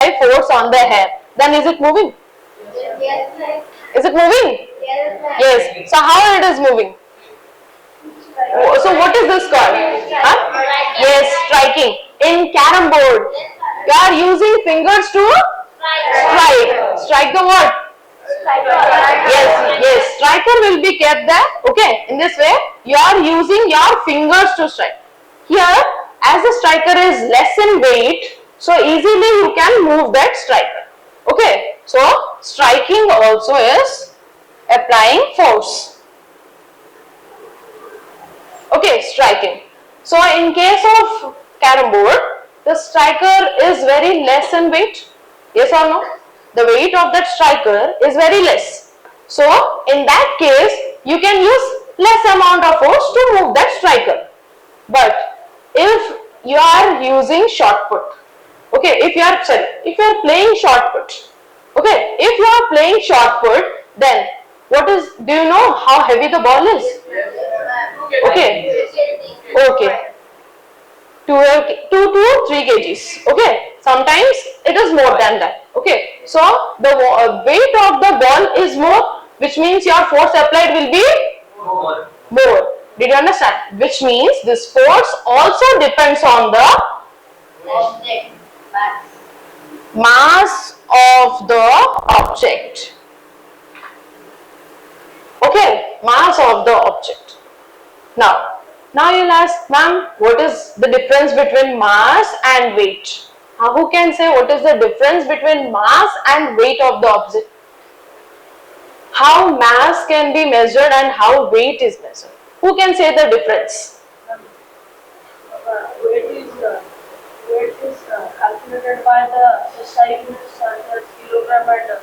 apply force on the hair, then is it moving? Yes. Is it moving? Yes. So how it is moving? So what is this called? Huh? Yes, striking. In carom board, you are using fingers to strike. Strike the what? Yes. Striker will be kept there. Okay. In this way, you are using your fingers to strike. Here, as the striker is less in weight, so easily you can move that striker. Okay. So striking also is applying force. Okay, striking. So in case of carom board, the striker is very less in weight. Yes or no? The weight of that striker is very less. So in that case, you can use less amount of force to move that striker. But if you are using shot put, okay, if you are playing shot put, okay, if you are playing shot put, then do you know how heavy the ball is? Okay. 2 to 3 kgs. Okay. Sometimes it is more than that. Okay. So the weight of the ball is more, which means your force applied will be more. Did you understand? Which means this force also depends on the mass of the object. Okay, mass of the object. Now you'll ask, ma'am, what is the difference between mass and weight? Who can say what is the difference between mass and weight of the object? How mass can be measured and how weight is measured? Who can say the difference? Weight is calculated by the SI units such as kilogram and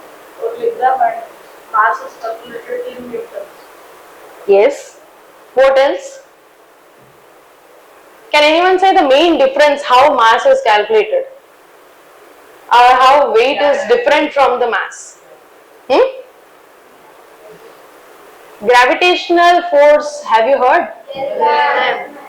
kilogram, and mass is calculated in meters. Yes. What else? Can anyone say the main difference how mass is calculated? Or how weight is different from the mass? Gravitational force, have you heard?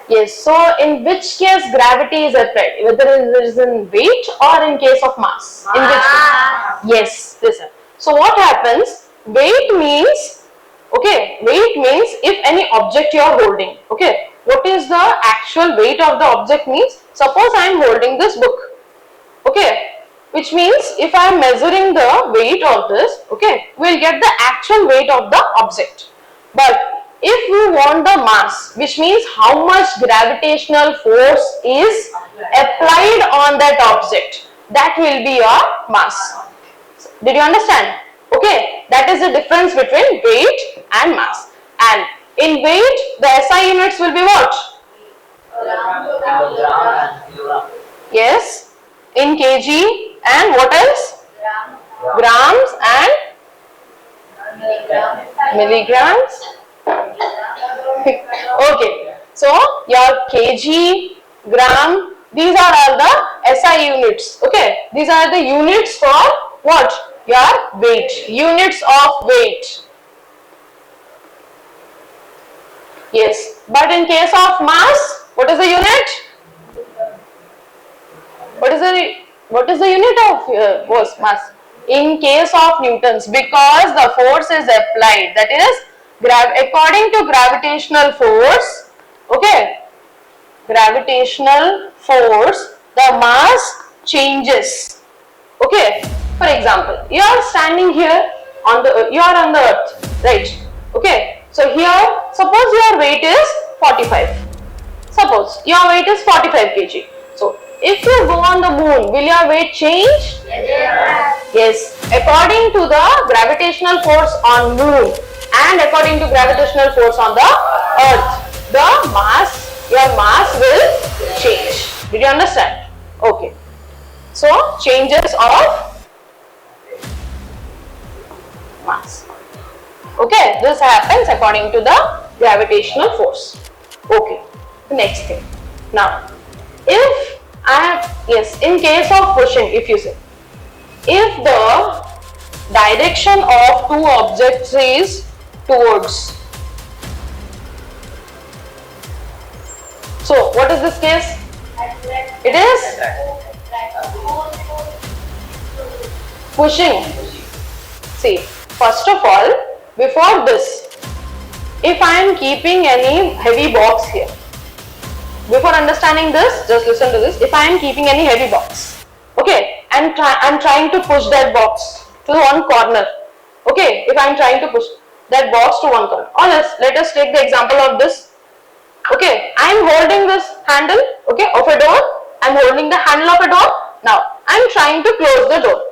Yes. So in which case gravity is applied? Whether it is in weight or in case of mass? In which? Yes. Listen. So what happens? Weight means, okay, weight means if any object you are holding, okay, what is the actual weight of the object means? Suppose I am holding this book, okay, which means if I am measuring the weight of this, okay, we will get the actual weight of the object. But if we want the mass, which means how much gravitational force is applied on that object, that will be your mass. Did you understand? Okay, that is the difference between weight and mass. And in weight, the SI units will be what? Yes, in kg, and what else? Grams and milligrams. Okay, so your kg, gram, these are all the SI units. Okay, these are the units for what? Your weight, units of weight. Yes, but in case of mass, what is the unit? What is the unit of force, mass? In case of newtons, because the force is applied, that is according to gravitational force. Okay, gravitational force, the mass changes. Okay, for example, you are standing here on the, you are on the earth, right? Okay, so here, suppose your weight is 45. Suppose your weight is 45 kg. So if you go on the moon, will your weight change? Yes. According to the gravitational force on moon and according to gravitational force on the earth, the mass, your mass will change. Did you understand? Okay. So changes of mass. Okay, this happens according to the gravitational force. Okay, the next thing. Now, if I have, yes, in case of pushing, if you say, if the direction of two objects is towards, so what is this case? It is Pushing. See, first of all, before this, if I am keeping any heavy box here, before understanding this, just listen to this. If I am keeping any heavy box, okay, and I'm trying to push that box to one corner, okay, if I am trying to push that box to one corner, or let us take the example of this, okay, I am holding this handle, okay, of a door, I am holding the handle of a door, now I am trying to close the door,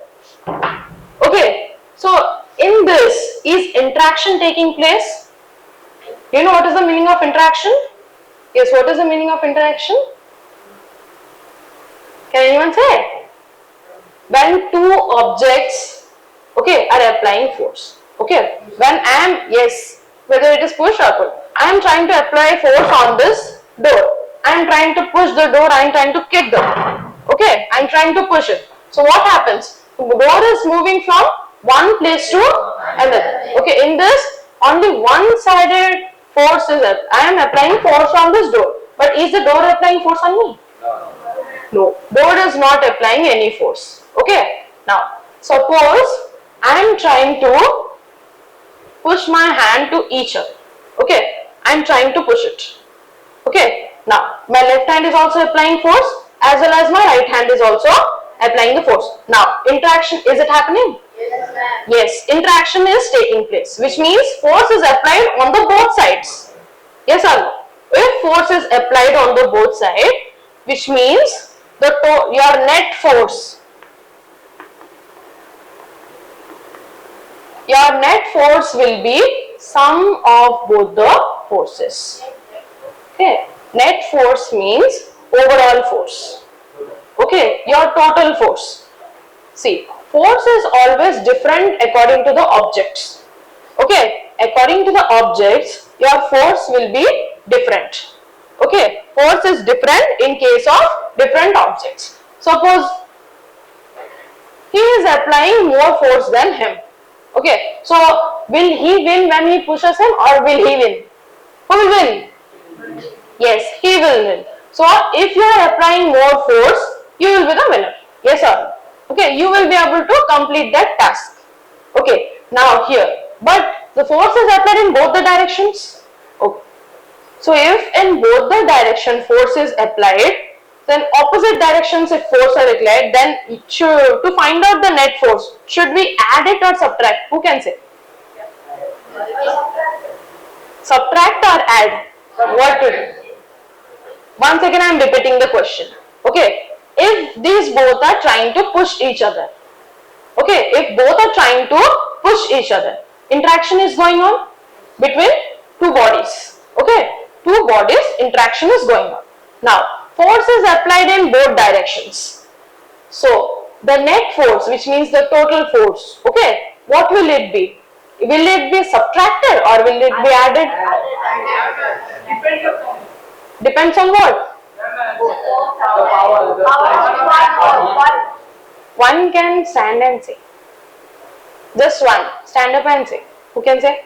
okay, so in this, is interaction taking place? You know what is the meaning of interaction? Yes, what is the meaning of interaction? Can anyone say? When two objects, okay, are applying force. Okay, when I am, yes, whether it is push or pull, I am trying to apply force on this door. I am trying to push the door, I am trying to kick the door. Okay, I am trying to push it. So what happens? The door is moving from one place to another. Okay, in this, only one-sided force is up. I am applying force on this door. But is the door applying force on me? No. Door is not applying any force. Okay. Now, suppose I am trying to push my hand to each other. Okay. I am trying to push it. Okay. Now, my left hand is also applying force as well as my right hand is also applying the force. Now, interaction, is it happening? Yes, ma'am. Yes, interaction is taking place, which means force is applied on the both sides. Yes or no? If force is applied on the both sides, which means your net force will be sum of both the forces. Okay, net force means overall force. Okay, your total force. See, force is always different according to the objects. Okay, according to the objects, your force will be different. Okay, force is different in case of different objects. Suppose he is applying more force than him. Okay, so will he win when he pushes him or will he win? Who will win? Yes, he will win. So if you are applying more force, you will be the winner. Yes or no? Okay, you will be able to complete that task. Okay, now here, but the force is applied in both the directions. Okay. So if in both the direction force is applied, then opposite directions if force are applied, then to find out the net force, should we add it or subtract? Who can say? Subtract or add? What to do? Once again I am repeating the question. Okay, if these both are trying to push each other, okay, if both are trying to push each other, interaction is going on between two bodies. Okay, two bodies, interaction is going on. Now, force is applied in both directions. So, the net force, which means the total force, okay, what will it be? Will it be subtracted or will it be added? Depends on what? One can stand and say. Just one. Stand up and say. Who can say?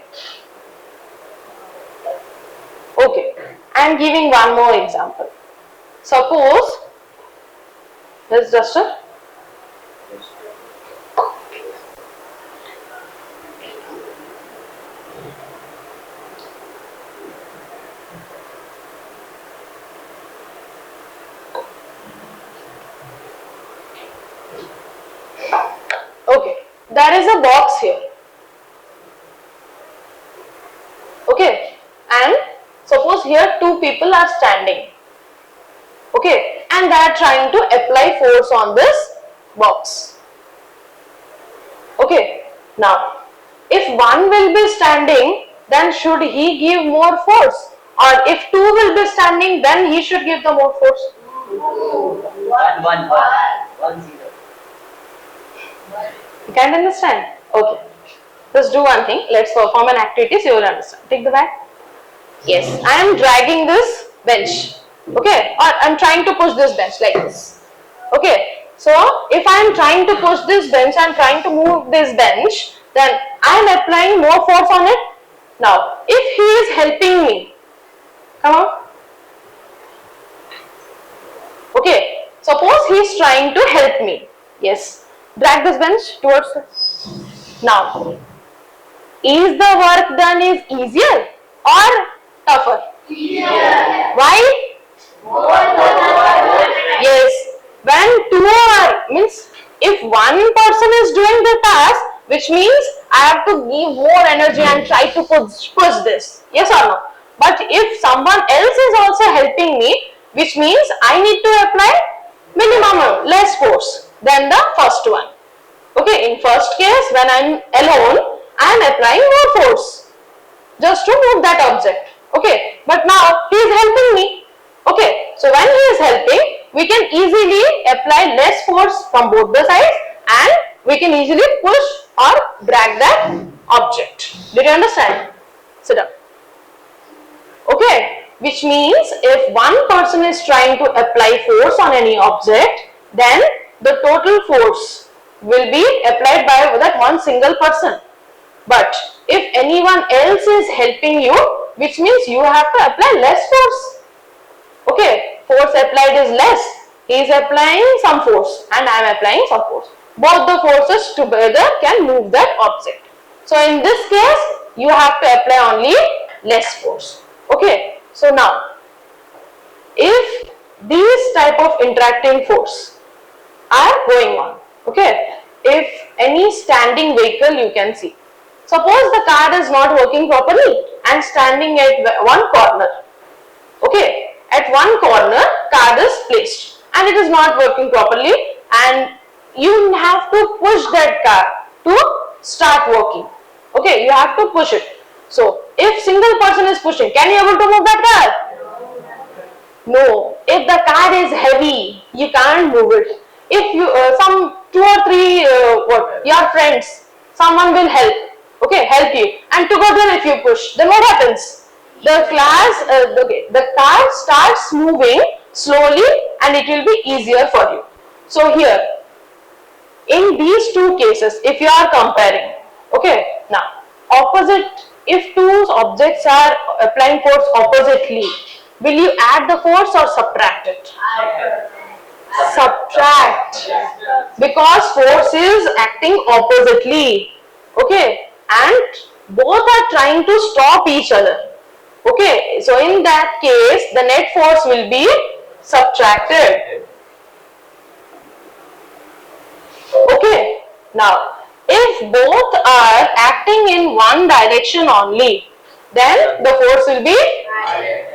Okay. I am giving one more example. Suppose, this just a okay, there is a box here. Okay, and suppose here two people are standing. Okay, and they are trying to apply force on this box. Okay, now if one will be standing, then should he give more force? Or if two will be standing, then he should give the more force? One zero. You can't understand? Okay. Let's do one thing. Let's perform an activity so you will understand. Take the bag. Yes. I am dragging this bench. Okay. Or I am trying to push this bench like this. Okay. So, if I am trying to push this bench, I am trying to move this bench, then I am applying more force on it. Now, if he is helping me, come on. Okay. Suppose he is trying to help me. Yes. Drag this bench towards the... Now, is the work done is easier or tougher? Why? Yes, when two are, means if one person is doing the task, which means I have to give more energy and try to push this. Yes or no? But if someone else is also helping me, which means I need to apply minimum less force than the first one. Okay, in first case when I am alone, I am applying more force just to move that object. Okay, but now he is helping me. Okay, so when he is helping, we can easily apply less force from both the sides and we can easily push or drag that object. Did you understand? Sit down. Okay, which means if one person is trying to apply force on any object, then the total force will be applied by that one single person. But if anyone else is helping you, which means you have to apply less force. Okay, force applied is less. He is applying some force and I am applying some force. Both the forces together can move that object. So in this case, you have to apply only less force. Okay, so now, if these type of interacting force are going on, okay, if any standing vehicle you can see, suppose the car is not working properly and standing at one corner. Okay, at one corner car is placed and it is not working properly and you have to push that car to start working. Okay, you have to push it. So, if single person is pushing, can you able to move that car? No. If the car is heavy, you can't move it. If you some 2 or 3 your friends, someone will help. Okay, help you, and together if you push, then what happens? The car starts moving slowly and it will be easier for you. So here, in these two cases, if you are comparing, okay, now opposite, if two objects are applying force oppositely, will you add the force or subtract it? Subtract, because force is acting oppositely. Okay, and both are trying to stop each other. Okay, so in that case, the net force will be subtracted. Okay, now if both are acting in one direction only, then the force will be added.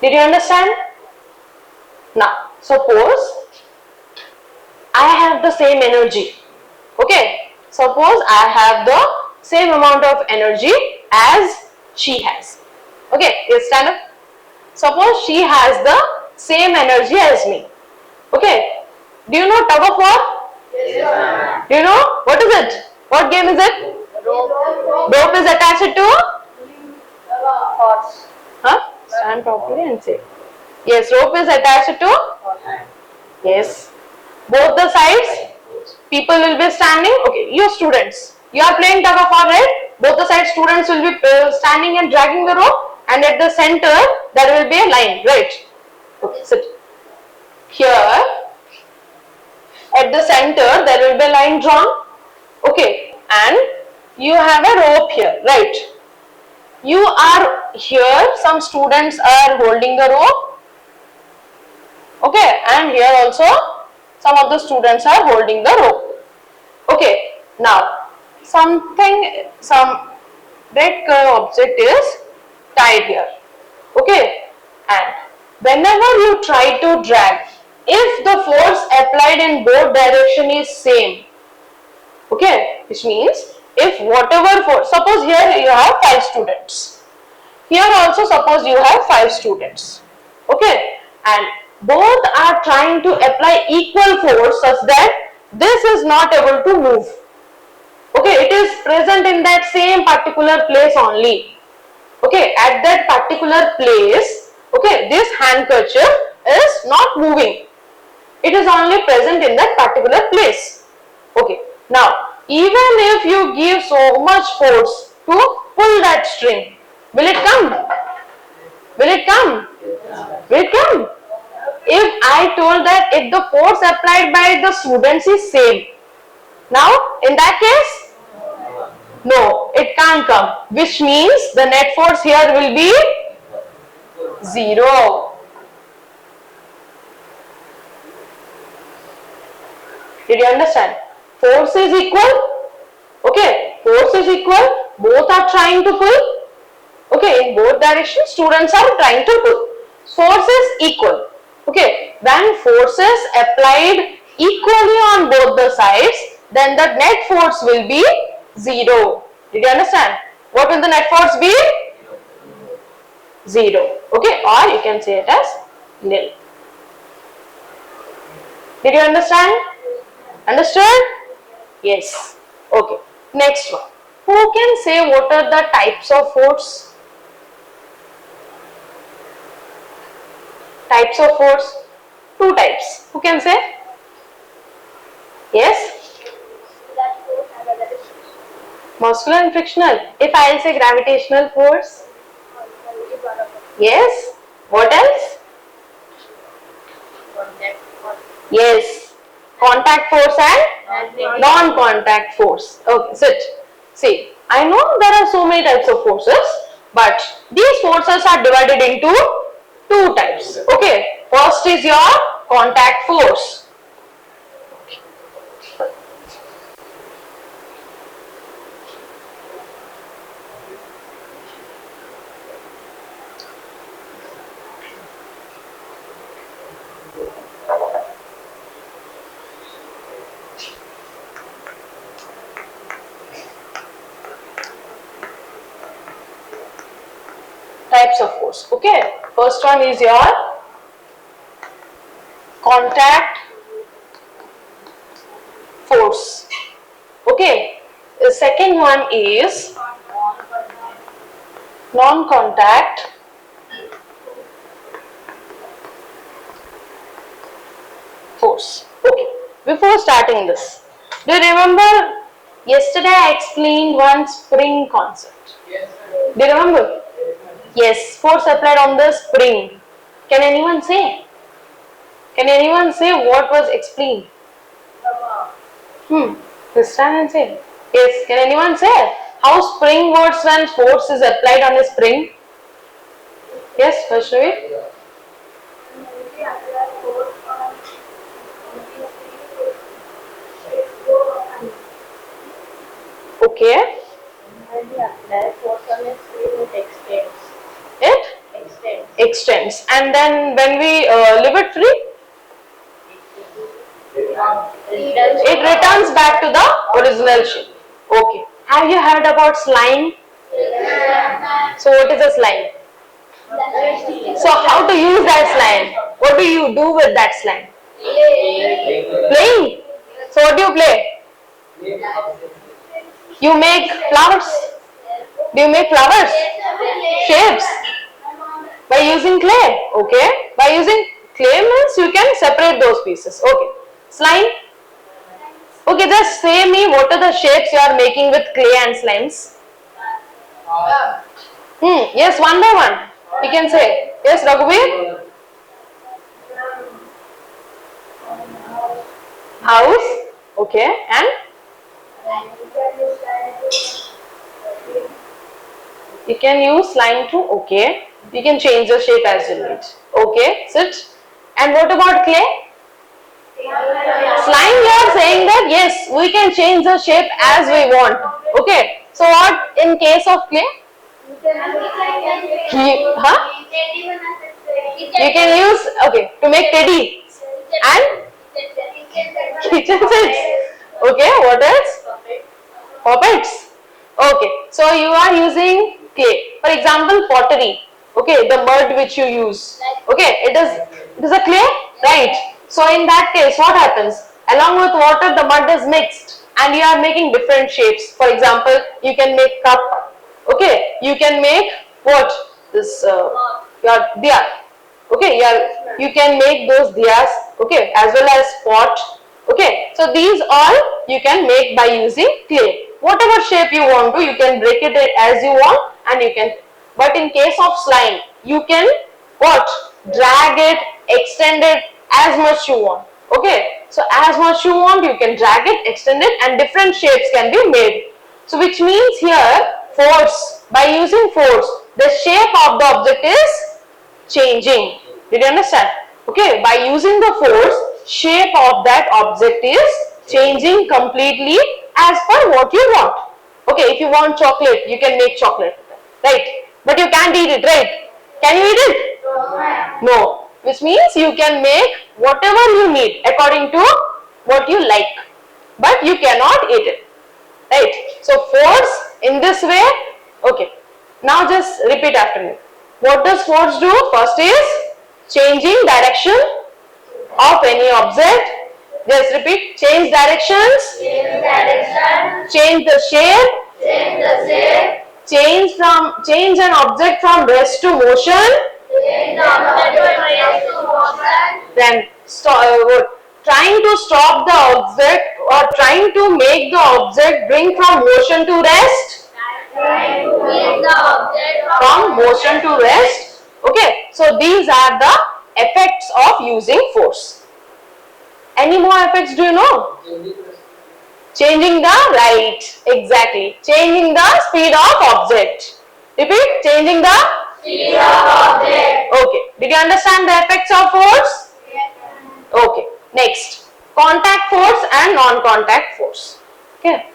Did you understand? Now, suppose I have the same energy. Okay, suppose I have the same amount of energy as she has. Okay, you stand up. Suppose she has the same energy as me. Okay, do you know tug of war? Yes. Do you know what is it? What game is it? Rope is attached to? Horse. Huh? Stand properly and say. Yes, rope is attached to? Yes. Both the sides, people will be standing. Okay, you students, you are playing tug of war, right? Both the sides students will be standing and dragging the rope, and at the center there will be a line, right? Okay, sit. Here, at the center there will be a line drawn. Okay, and you have a rope here, right? You are here, some students are holding the rope. Okay, and here also some of the students are holding the rope. Okay, now some red color object is tied here. Okay, and whenever you try to drag, if the force applied in both direction is same, okay, which means if whatever force, suppose here you have 5 students, here also suppose you have 5 students, okay, and both are trying to apply equal force such that this is not able to move. Okay, it is present in that same particular place only. Okay, at that particular place, okay, this handkerchief is not moving. It is only present in that particular place. Okay, now even if you give so much force to pull that string, will it come? Will it come? Will it come? if I told that if the force applied by the students is same, now in that case, no, it can't come, which means the net force here will be 0. Did you understand? Force is equal. Okay, force is equal. Both are trying to pull. Okay, in both directions, students are trying to pull. Force is equal. Okay, when force is applied equally on both the sides, then the net force will be 0. Did you understand? What will the net force be? 0. Okay, or you can say it as nil. Did you understand? Understood? Yes. Okay. Next one. Who can say what are the types of force? Types of force? 2 types. Who can say? Yes? Muscular and frictional. If I will say gravitational force? Yes. What else? Yes. Contact force and non-contact force. Okay, sit. See, I know there are so many types of forces, but these forces are divided into 2 types. Okay, first is your contact force. Types of force. Okay, first one is your contact force. Okay, the second one is non-contact force. Okay, before starting this, do you remember yesterday I explained one spring concept? Yes, sir. Do you remember? Yes, force applied on the spring. Can anyone say? Can anyone say what was explained? This time and say. Yes, can anyone say how spring works when force is applied on a spring? Yes, Vaishnavi? Okay. It extends, and then when we leave it free, it returns back to the original shape. Okay. Have you heard about slime? So what is a slime? So how to use that slime? What do you do with that slime? Playing. So what do you play? You make flowers. Do you make flowers? Shapes? By using clay. Okay. By using clay means you can separate those pieces. Okay. Slime. Okay, just say me what are the shapes you are making with clay and slimes. Yes, one by one. You can say. Yes, Raghuveer? House. Okay. And? You can use slime too. Okay. You can change the shape as you need. Okay. Sit. And what about clay? Slime, you are saying that yes, we can change the shape as we want. Okay. So what in case of clay? You can use, okay, to make teddy and kitchen sets. Okay, what else? Puppets. Okay, so you are using clay. For example, pottery. Okay, the mud which you use. Okay, it is a clay, right? So in that case, what happens? Along with water, the mud is mixed, and you are making different shapes. For example, you can make cup. Okay, you can make what? This your diya. Okay, you can make those diyas. Okay, as well as pot. Okay, so these all you can make by using clay. Whatever shape you want to, you can break it as you want, and you can. But in case of slime, you can what? Drag it extend it as much you want. Okay, so as much you want, you can drag it, extend it, and different shapes can be made. So which means here force, by using force, the shape of the object is changing. Did you understand? Okay, by using the force, shape of that object is changing completely as per what you want. Okay, if you want chocolate, you can make chocolate, right? But you can't eat it, right? Can you eat it? No. Which means you can make whatever you need according to what you like, but you cannot eat it, right? So force in this way. Okay, now just repeat after me. What does force do? First is changing direction of any object. Just repeat. Change directions. Change direction. Change the shape. Change the shape. Change an object from rest to motion. Change the object from rest to motion. Then trying to stop the object or trying to make the object bring from motion to rest. Trying to make the object From motion to rest. Okay, so these are the effects of using force. Any more effects do you know? Changing the right, exactly. Changing the speed of object. Repeat, changing the speed of object. Okay, did you understand the effects of force? Yes. Okay, next, contact force and non-contact force. Okay.